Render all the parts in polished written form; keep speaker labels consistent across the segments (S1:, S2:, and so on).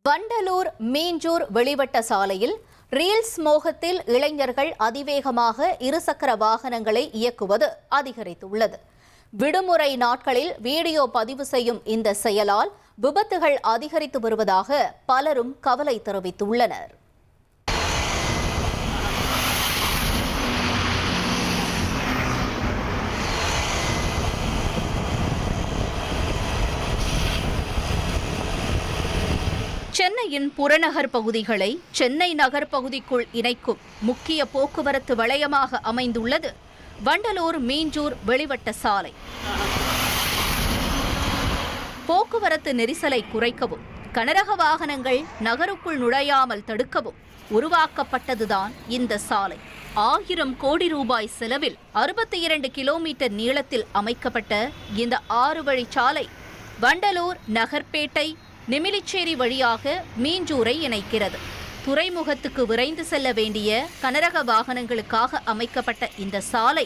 S1: வண்டலூர் மீஞ்சூர் வெளிவட்ட சாலையில் ரீல்ஸ் மோகத்தில் இளைஞர்கள் அதிவேகமாக இருசக்கர வாகனங்களை இயக்குவது அதிகரித்துள்ளது. விடுமுறை நாட்களில் வீடியோ பதிவு செய்யும் இந்த செயலால் விபத்துகள் அதிகரித்து வருவதாக பலரும் கவலை தெரிவித்துள்ளனர். சென்னையின் புறநகர் பகுதிகளை சென்னை நகர் பகுதிக்குள் இணைக்கும் முக்கிய போக்குவரத்து வளையமாக அமைந்துள்ளது வண்டலூர் மீஞ்சூர் வெளிவட்ட சாலை. போக்குவரத்து நெரிசலை குறைக்கவும் கனரக வாகனங்கள் நகருக்குள் நுழையாமல் தடுக்கவும் உருவாக்கப்பட்டதுதான் இந்த சாலை. 1000 கோடி ரூபாய் செலவில் 62 கிலோமீட்டர் நீளத்தில் அமைக்கப்பட்ட இந்த 6 வழிச்சாலை வண்டலூர், நகர்பேட்டை, நிமிலிச்சேரி வழியாக மீஞ்சூரை இணைக்கிறது. துறைமுகத்துக்கு விரைந்து செல்ல வேண்டிய கனரக வாகனங்களுக்காக அமைக்கப்பட்ட இந்த சாலை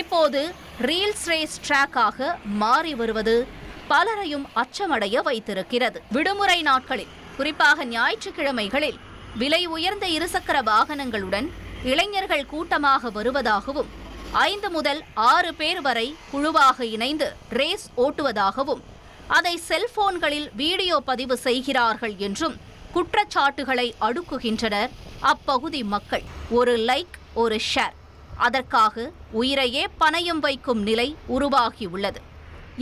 S1: இப்போது ரீல்ஸ் ரேஸ் ட்ராக்காக மாறி வருவது பலரையும் அச்சமடைய வைத்திருக்கிறது. விடுமுறை நாட்களில், குறிப்பாக ஞாயிற்றுக்கிழமைகளில் விலை உயர்ந்த இருசக்கர வாகனங்களுடன் இளைஞர்கள் கூட்டமாக வருவதாகவும் 5 முதல் 6 பேர் வரை குழுவாக இணைந்து ரேஸ் ஓட்டுவதாகவும் அதை செல்போன்களில் வீடியோ பதிவு செய்கிறார்கள் என்றும் குற்றச்சாட்டுகளை அடுக்குகின்றனர் அப்பகுதி மக்கள். ஒரு லைக், ஒரு ஷேர், அதற்காக உயிரையே பணயம் வைக்கும் நிலை உருவாகியுள்ளது.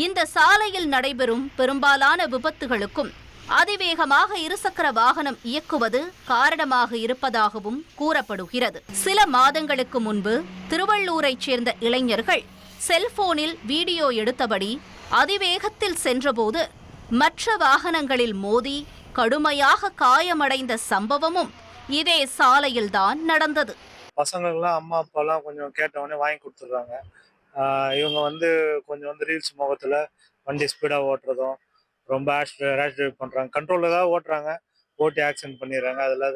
S1: இந்த சாலையில் நடைபெறும் பெரும்பாலான விபத்துகளுக்கும் அதிவேகமாக இருசக்கர வாகனம் இயக்குவது காரணமாக இருப்பதாகவும் கூறப்படுகிறது. சில மாதங்களுக்கு முன்பு திருவள்ளூரைச் சேர்ந்த இளைஞர்கள் செல்போனில் வீடியோ எடுத்தபடி அதிவேகத்தில் சென்றபோது மற்ற வாகனங்களில் மோதி கடுமையாக காயமடைந்த சம்பவமும் இதே சாலையில்தான் நடந்தது.
S2: பசங்கள்லாம் அம்மா அப்பாலாம் கொஞ்சம் கேட்டவொடனே வாங்கி கொடுத்துட்றாங்க. இவங்க கொஞ்சம் ரீல்ஸ் முகத்தில் வண்டி ஸ்பீடாக ஓட்டுறதும், ரொம்ப ரேஷ் டிரைவ் பண்ணுறாங்க. கண்ட்ரோலில் தான் ஓட்டுறாங்க, ஓட்டி ஆக்சிடென்ட் பண்ணிடுறாங்க. அதில்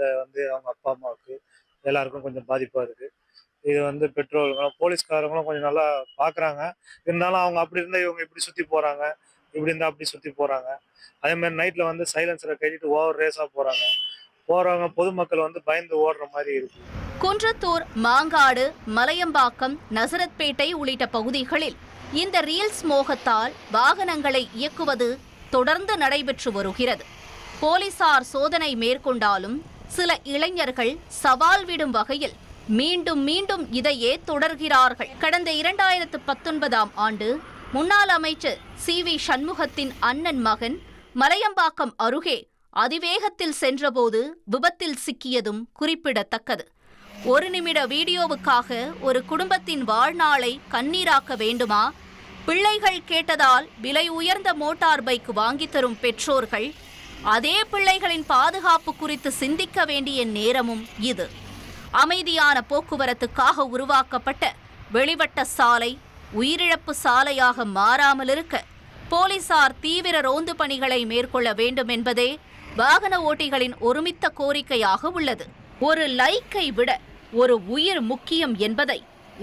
S2: அவங்க அப்பா அம்மாவுக்கு எல்லாருக்கும் கொஞ்சம் பாதிப்பாக இருக்குது. இது பெட்ரோல் போலீஸ்காரங்களும் கொஞ்சம் நல்லா பார்க்குறாங்க. இருந்தாலும் அவங்க அப்படி இருந்தால் இவங்க இப்படி சுற்றி போகிறாங்க, இப்படி இருந்தால் அப்படி சுற்றி போகிறாங்க. அதேமாதிரி நைட்டில் சைலன்சரை கட்டிட்டு ஓவர் ரேஸாக போகிறவங்க பொதுமக்கள் பயந்து ஓடுற மாதிரி இருக்கு.
S1: குன்றத்தூர், மாங்காடு, மலையம்பாக்கம், நசரத்பேட்டை உள்ளிட்ட பகுதிகளில் இந்த ரீல்ஸ் மோகத்தால் வாகனங்களை இயக்குவது தொடர்ந்து நடைபெற்று வருகிறது. போலீசார் சோதனை மேற்கொண்டாலும் சில இளைஞர்கள் சவால் விடும் வகையில் மீண்டும் மீண்டும் இதையே தொடர்கிறார்கள். கடந்த 2019ஆம் ஆண்டு முன்னாள் அமைச்சர் CV சண்முகத்தின் அண்ணன் மகன் மலையம்பாக்கம் அருகே அதிவேகத்தில் சென்றபோது விபத்தில் சிக்கியதும் குறிப்பிடத்தக்கது. 1 நிமிட வீடியோவுக்காக ஒரு குடும்பத்தின் வாழ்நாளை கண்ணீராக்க வேண்டுமா? பிள்ளைகள் கேட்டதால் விலை உயர்ந்த மோட்டார் பைக் வாங்கி தரும் பெற்றோர்கள் அதே பிள்ளைகளின் பாதுகாப்பு குறித்து சிந்திக்க வேண்டிய நேரமும் இது. அமைதியான போக்குவரத்துக்காக உருவாக்கப்பட்ட வெளிவட்ட சாலை உயிரிழப்பு சாலையாக மாறாமல் இருக்க போலீசார் தீவிர ரோந்து பணிகளை மேற்கொள்ள வேண்டும் என்பதே வாகன ஓட்டிகளின் ஒருமித்த கோரிக்கையாக உள்ளது. ஒரு லைக்கை விட ஒரு உயிர் முக்கியம் என்பதை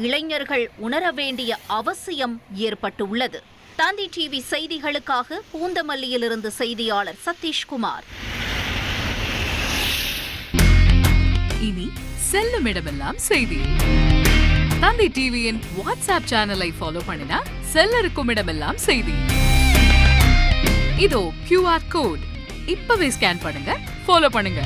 S1: இளைஞர்கள் உணர வேண்டிய அவசியம் ஏற்பட்டுள்ளது. தந்தி டிவி செய்திகளுக்காக பூந்தமல்லியிலிருந்து செய்தியாளர் சதீஷ்குமார்.
S3: இனி செல்லும் இடமெல்லாம் செய்தி. தந்தி டிவியின் வாட்ஸ்அப் சேனலை ஃபாலோ பண்ணினா செல்ல இருக்கும் இடமெல்லாம் செய்தி. இதோ QR கோட், இப்பவே ஸ்கேன் பண்ணுங்க, ஃபாலோ பண்ணுங்க.